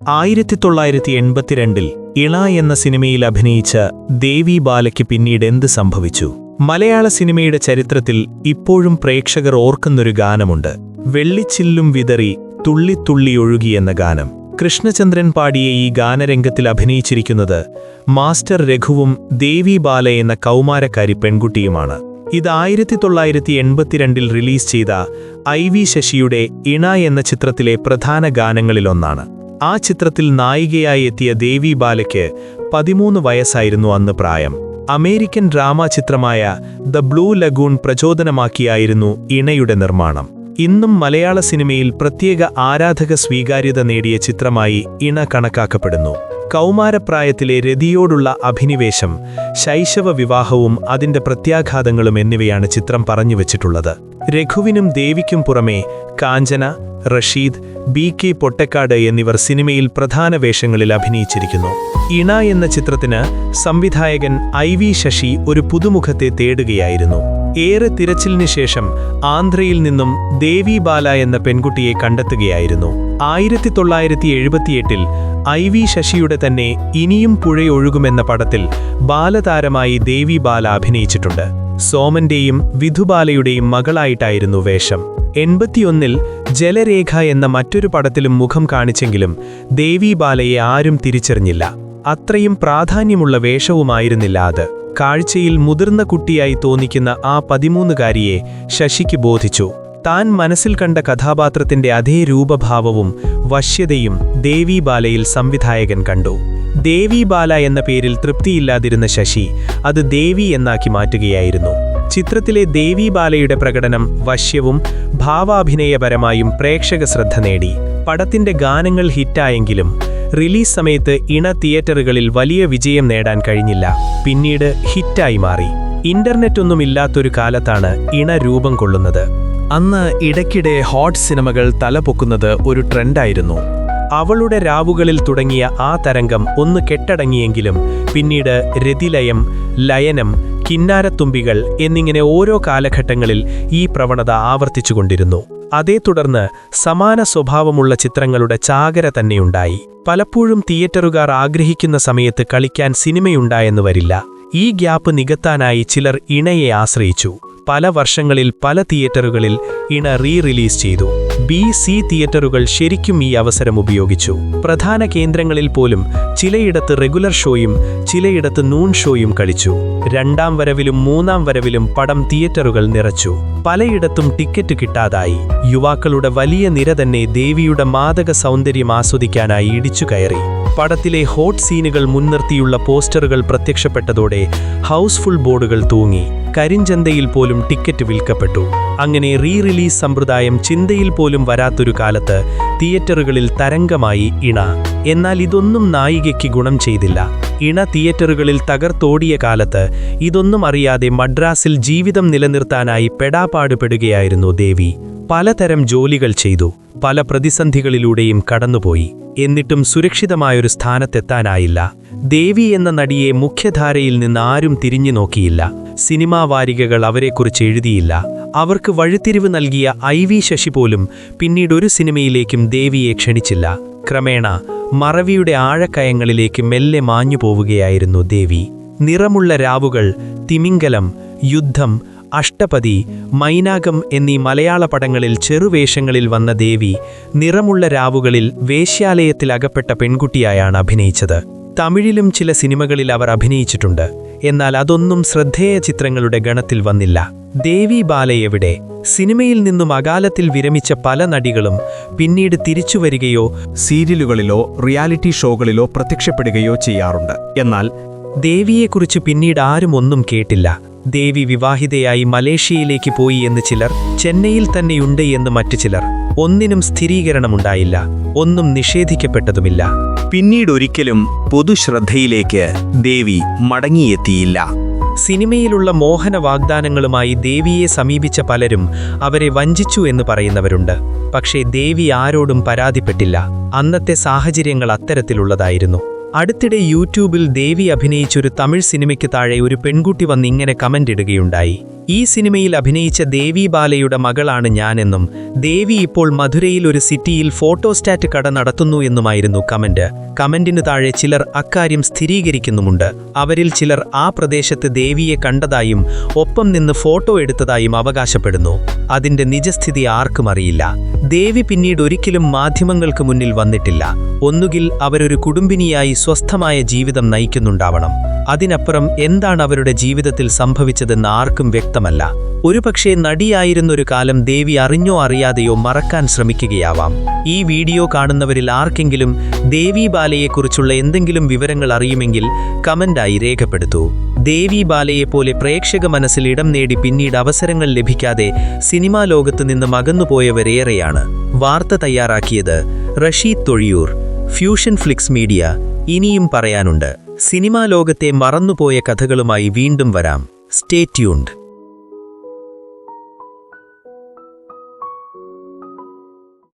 1982 ഇള എന്ന സിനിമയിൽ അഭിനയിച്ച ദേവി ബാലയ്ക്ക് പിന്നീട് എന്ത് സംഭവിച്ചു? മലയാള സിനിമയുടെ ചരിത്രത്തിൽ ഇപ്പോഴും പ്രേക്ഷകർ ഓർക്കുന്നൊരു ഗാനമുണ്ട്. വെള്ളിച്ചില്ലും വിതറി തുള്ളിത്തുള്ളി ഒഴുകി എന്ന ഗാനം. കൃഷ്ണചന്ദ്രൻ പാടിയ ഈ ഗാനരംഗത്തിൽ അഭിനയിച്ചിരിക്കുന്നത് മാസ്റ്റർ രഘുവും ദേവി ബാല എന്ന കൗമാരക്കാരി പെൺകുട്ടിയുമാണ്. ഇത് 1982 റിലീസ് ചെയ്ത IV ശശിയുടെ ഇണ എന്ന ചിത്രത്തിലെ പ്രധാന ഗാനങ്ങളിലൊന്നാണ്. ആ ചിത്രത്തിൽ നായികയായി എത്തിയ ദേവി ബാലയ്ക്ക് 13 വയസ്സായിരുന്നു അന്ന് പ്രായം. അമേരിക്കൻ ഡ്രാമ ചിത്രമായ ദ ബ്ലൂ ലഗൂൺ പ്രചോദനമാക്കിയായിരുന്നു ഇണയുടെ നിർമ്മാണം. ഇന്നും മലയാള സിനിമയിൽ പ്രത്യേക ആരാധക സ്വീകാര്യത നേടിയ ചിത്രമായി ഇണ കണക്കാക്കപ്പെടുന്നു. കൗമാരപ്രായത്തിലെ രതിയോടുള്ള അഭിനിവേശം, ശൈശവ വിവാഹവും അതിന്റെ പ്രത്യാഘാതങ്ങളും എന്നിവയാണ് ചിത്രം പറഞ്ഞുവച്ചിട്ടുള്ളത്. രഘുവിനും ദേവിക്കും പുറമെ കാഞ്ചന, റഷീദ്, BK പൊട്ടക്കാട് എന്നിവർ സിനിമയിൽ പ്രധാന വേഷങ്ങളിൽ അഭിനയിച്ചിരിക്കുന്നു. ഇണ എന്ന ചിത്രത്തിന് സംവിധായകൻ IV ശശി ഒരു പുതുമുഖത്തെ തേടുകയായിരുന്നു. ഏറെ തിരച്ചിലിന് ശേഷം ആന്ധ്രയിൽ നിന്നും ദേവി ബാല എന്ന പെൺകുട്ടിയെ കണ്ടെത്തുകയായിരുന്നു. 1978 IV ശശിയുടെ തന്നെ ഇനിയും പുഴയൊഴുകുമെന്ന പടത്തിൽ ബാലതാരമായി ദേവി ബാല അഭിനയിച്ചിട്ടുണ്ട്. സോമന്റെയും വിധുബാലയുടെയും മകളായിട്ടായിരുന്നു വേഷം. 81 ജലരേഖ എന്ന മറ്റൊരു പടത്തിലും മുഖം കാണിച്ചെങ്കിലും ദേവി ബാലയെ ആരും തിരിച്ചറിഞ്ഞില്ല. അത്രയും പ്രാധാന്യമുള്ള വേഷവുമായിരുന്നില്ല അത്. കാഴ്ചയിൽ മുതിർന്ന കുട്ടിയായി തോന്നിക്കുന്ന ആ 13കാരിയെ ശശിക്ക് ബോധിച്ചു. താൻ മനസ്സിൽ കണ്ട കഥാപാത്രത്തിന്റെ അതേ രൂപഭാവവും വശ്യതയും ദേവി ബാലയിൽ സംവിധായകൻ കണ്ടു. ദേവി ബാല എന്ന പേരിൽ തൃപ്തിയില്ലാതിരുന്ന ശശി അത് ദേവി എന്നാക്കി മാറ്റുകയായിരുന്നു. ചിത്രത്തിലെ ദേവി ബാലയുടെ പ്രകടനം വശ്യവും ഭാവാഭിനയപരമായും പ്രേക്ഷക ശ്രദ്ധ നേടി. പടത്തിന്റെ ഗാനങ്ങൾ ഹിറ്റായെങ്കിലും റിലീസ് സമയത്ത് ഇണ തിയേറ്ററുകളിൽ വലിയ വിജയം നേടാൻ കഴിഞ്ഞില്ല. പിന്നീട് ഹിറ്റായി മാറി. ഇന്റർനെറ്റൊന്നുമില്ലാത്തൊരു കാലത്താണ് ഇണ രൂപം കൊള്ളുന്നത്. അന്ന് ഇടയ്ക്കിടെ ഹോട്ട് സിനിമകൾ തലപൊക്കുന്നത് ഒരു ട്രെൻഡായിരുന്നു. അവളുടെ രാവുകളിൽ തുടങ്ങിയ ആ തരംഗം ഒന്ന് കെട്ടടങ്ങിയെങ്കിലും പിന്നീട് രതിലയം, ലയനം, കിന്നാരത്തുമ്പികൾ എന്നിങ്ങനെ ഓരോ കാലഘട്ടങ്ങളിൽ ഈ പ്രവണത ആവർത്തിച്ചുകൊണ്ടിരുന്നു. അതേ തുടർന്ന് സമാന സ്വഭാവമുള്ള ചിത്രങ്ങളുടെ ചാകര തന്നെയുണ്ടായി. പലപ്പോഴും തിയേറ്ററുകാർ ആഗ്രഹിക്കുന്ന സമയത്ത് കളിക്കാൻ സിനിമയുണ്ടായെന്ന് വരില്ല. ഈ ഗ്യാപ്പ് നികത്താനായി ചിലർ ഇണയെ ആശ്രയിച്ചു. പല വർഷങ്ങളിൽ പല തിയേറ്ററുകളിൽ ഇണ റിലീസ് ചെയ്തു. B-C തിയേറ്ററുകൾ ശരിക്കും ഈ അവസരം ഉപയോഗിച്ചു. പ്രധാന കേന്ദ്രങ്ങളിൽ പോലും ചിലയിടത്ത് റെഗുലർ ഷോയും ചിലയിടത്ത് നൂൺ ഷോയും കളിച്ചു. 2ാം വരവിലും 3ാം വരവിലും പടം തിയേറ്ററുകൾ നിറച്ചു. പലയിടത്തും ടിക്കറ്റ് കിട്ടാതായി. യുവാക്കളുടെ വലിയ നിര തന്നെ ദേവിയുടെ മാദക സൗന്ദര്യം ആസ്വദിക്കാനായി ഇടിച്ചുകയറി. പടത്തിലെ ഹോട്ട് സീനുകൾ മുൻനിർത്തിയുള്ള പോസ്റ്ററുകൾ പ്രത്യക്ഷപ്പെട്ടതോടെ ഹൗസ്ഫുൾ ബോർഡുകൾ തൂങ്ങി. കരിഞ്ചന്തയിൽ പോലും ടിക്കറ്റ് വിൽക്കപ്പെട്ടു. അങ്ങനെ റിലീസ് സമ്പ്രദായം ചിന്തയിൽ പോലും വരാത്തൊരു കാലത്ത് തിയേറ്ററുകളിൽ തരംഗമായി ഇണ. എന്നാൽ ഇതൊന്നും നായികയ്ക്ക് ഗുണം ചെയ്തില്ല. ഇണ തിയേറ്ററുകളിൽ തകർത്തോടിയ കാലത്ത് ഇതൊന്നും അറിയാതെ മദ്രാസിൽ ജീവിതം നിലനിർത്താനായി പെടാപ്പാടുപെടുകയായിരുന്നു ദേവി. പലതരം ജോലികൾ ചെയ്തു. പല പ്രതിസന്ധികളിലൂടെയും കടന്നുപോയി. എന്നിട്ടും സുരക്ഷിതമായൊരു സ്ഥാനത്തെത്താനായില്ല. ദേവി എന്ന നടിയെ മുഖ്യധാരയിൽ നിന്ന് ആരും തിരിഞ്ഞു നോക്കിയില്ല. സിനിമാ വാരികകൾ അവരെക്കുറിച്ച് എഴുതിയില്ല. അവർക്ക് വഴിത്തിരിവ് നൽകിയ IV ശശി പോലും പിന്നീടൊരു സിനിമയിലേക്കും ദേവിയെ ക്ഷണിച്ചില്ല. ക്രമേണ മറവിയുടെ ആഴക്കയങ്ങളിലേക്ക് മെല്ലെ മാഞ്ഞുപോവുകയായിരുന്നു ദേവി. നിറമുള്ള രാവുകൾ, തിമിംഗലം, യുദ്ധം, അഷ്ടപതി, മൈനാകം എന്നീ മലയാള പടങ്ങളിൽ ചെറുവേഷങ്ങളിൽ വന്ന ദേവി നിറമുള്ള രാവുകളിൽ വേശ്യാലയത്തിൽ അകപ്പെട്ട പെൺകുട്ടിയായാണ് അഭിനയിച്ചത്. തമിഴിലും ചില സിനിമകളിൽ അവർ അഭിനയിച്ചിട്ടുണ്ട്. എന്നാൽ അതൊന്നും ശ്രദ്ധേയ ചിത്രങ്ങളുടെ ഗണത്തിൽ വന്നില്ല. ദേവി ബാല എവിടെ? സിനിമയിൽ നിന്നും അകാലത്തിൽ വിരമിച്ച പല നടികളും പിന്നീട് തിരിച്ചുവരികയോ സീരിയലുകളിലോ റിയാലിറ്റി ഷോകളിലോ പ്രത്യക്ഷപ്പെടുകയോ ചെയ്യാറുണ്ട്. എന്നാൽ ദേവിയെക്കുറിച്ച് പിന്നീട് ആരും ഒന്നും കേട്ടില്ല. ദേവി വിവാഹിതയായി മലേഷ്യയിലേക്ക് പോയി എന്ന് ചിലർ, ചെന്നൈയിൽ തന്നെയുണ്ട് എന്ന് മറ്റു ചിലർ. ഒന്നിനും സ്ഥിരീകരണമുണ്ടായില്ല. ഒന്നും നിഷേധിക്കപ്പെട്ടതുമില്ല. പിന്നീടൊരിക്കലും പൊതുശ്രദ്ധയിലേക്ക് ദേവി മടങ്ങിയെത്തിയില്ല. സിനിമയിലുള്ള മോഹന വാഗ്ദാനങ്ങളുമായി ദേവിയെ സമീപിച്ച പലരും അവരെ വഞ്ചിച്ചു എന്ന് പറയുന്നവരുണ്ട്. പക്ഷേ ദേവി ആരോടും പരാതിപ്പെട്ടില്ല. അന്നത്തെ സാഹചര്യങ്ങൾ അത്തരത്തിലുള്ളതായിരുന്നു. അടുത്തിടെ യൂട്യൂബിൽ ദേവി അഭിനയിച്ചൊരു തമിഴ് സിനിമയ്ക്ക് താഴെ ഒരു പെൺകുട്ടി വന്നിങ്ങനെ കമന്റ് ഇടുകയുണ്ടായി. ഈ സിനിമയിൽ അഭിനയിച്ച ദേവി ബാലയുടെ മകളാണ് ഞാനെന്നും ദേവി ഇപ്പോൾ മധുരയിൽ ഒരു സിറ്റിയിൽ ഫോട്ടോസ്റ്റാറ്റ് കട നടത്തുന്നു എന്നുമായിരുന്നു കമന്റിന് താഴെ ചിലർ അക്കാര്യം സ്ഥിരീകരിക്കുന്നുമുണ്ട്. അവരിൽ ചിലർ ആ പ്രദേശത്ത് ദേവിയെ കണ്ടതായും ഒപ്പം നിന്ന് ഫോട്ടോ എടുത്തതായും അവകാശപ്പെടുന്നു. അതിന്റെ നിജസ്ഥിതി ആർക്കും അറിയില്ല. ദേവി പിന്നീട് ഒരിക്കലും മാധ്യമങ്ങൾക്ക് മുന്നിൽ വന്നിട്ടില്ല. ഒന്നുകിൽ അവരൊരു കുടുംബിനിയായി സ്വസ്ഥമായ ജീവിതം നയിക്കുന്നുണ്ടാവണം. അതിനപ്പുറം എന്താണ് അവരുടെ ജീവിതത്തിൽ സംഭവിച്ചതെന്ന് ആർക്കും വ്യക്തമല്ല. ഒരുപക്ഷേ നടിയായിരുന്നൊരു കാലം ദേവി അറിഞ്ഞോ അറിയാതെയോ മറക്കാൻ ശ്രമിക്കുകയാവാം. ഈ വീഡിയോ കാണുന്നവരിൽ ആർക്കെങ്കിലും ദേവി ബാലയെക്കുറിച്ചുള്ള എന്തെങ്കിലും വിവരങ്ങൾ അറിയുമെങ്കിൽ കമന്റായി രേഖപ്പെടുത്തൂ. ദേവി ബാലയെപ്പോലെ പ്രേക്ഷക മനസ്സിൽ ഇടം നേടി പിന്നീട് അവസരങ്ങൾ ലഭിക്കാതെ സിനിമാ ലോകത്ത് നിന്ന് മകന്നുപോയവരേറെയാണ്. വാർത്ത തയ്യാറാക്കിയത് Rasheed Thozhiyoor, Fusion Flix Media. ഇനിയും പറയാനുണ്ട്. സിനിമാ ലോകത്തെ മറന്നുപോയ കഥകളുമായി വീണ്ടും വരാം. Stay tuned.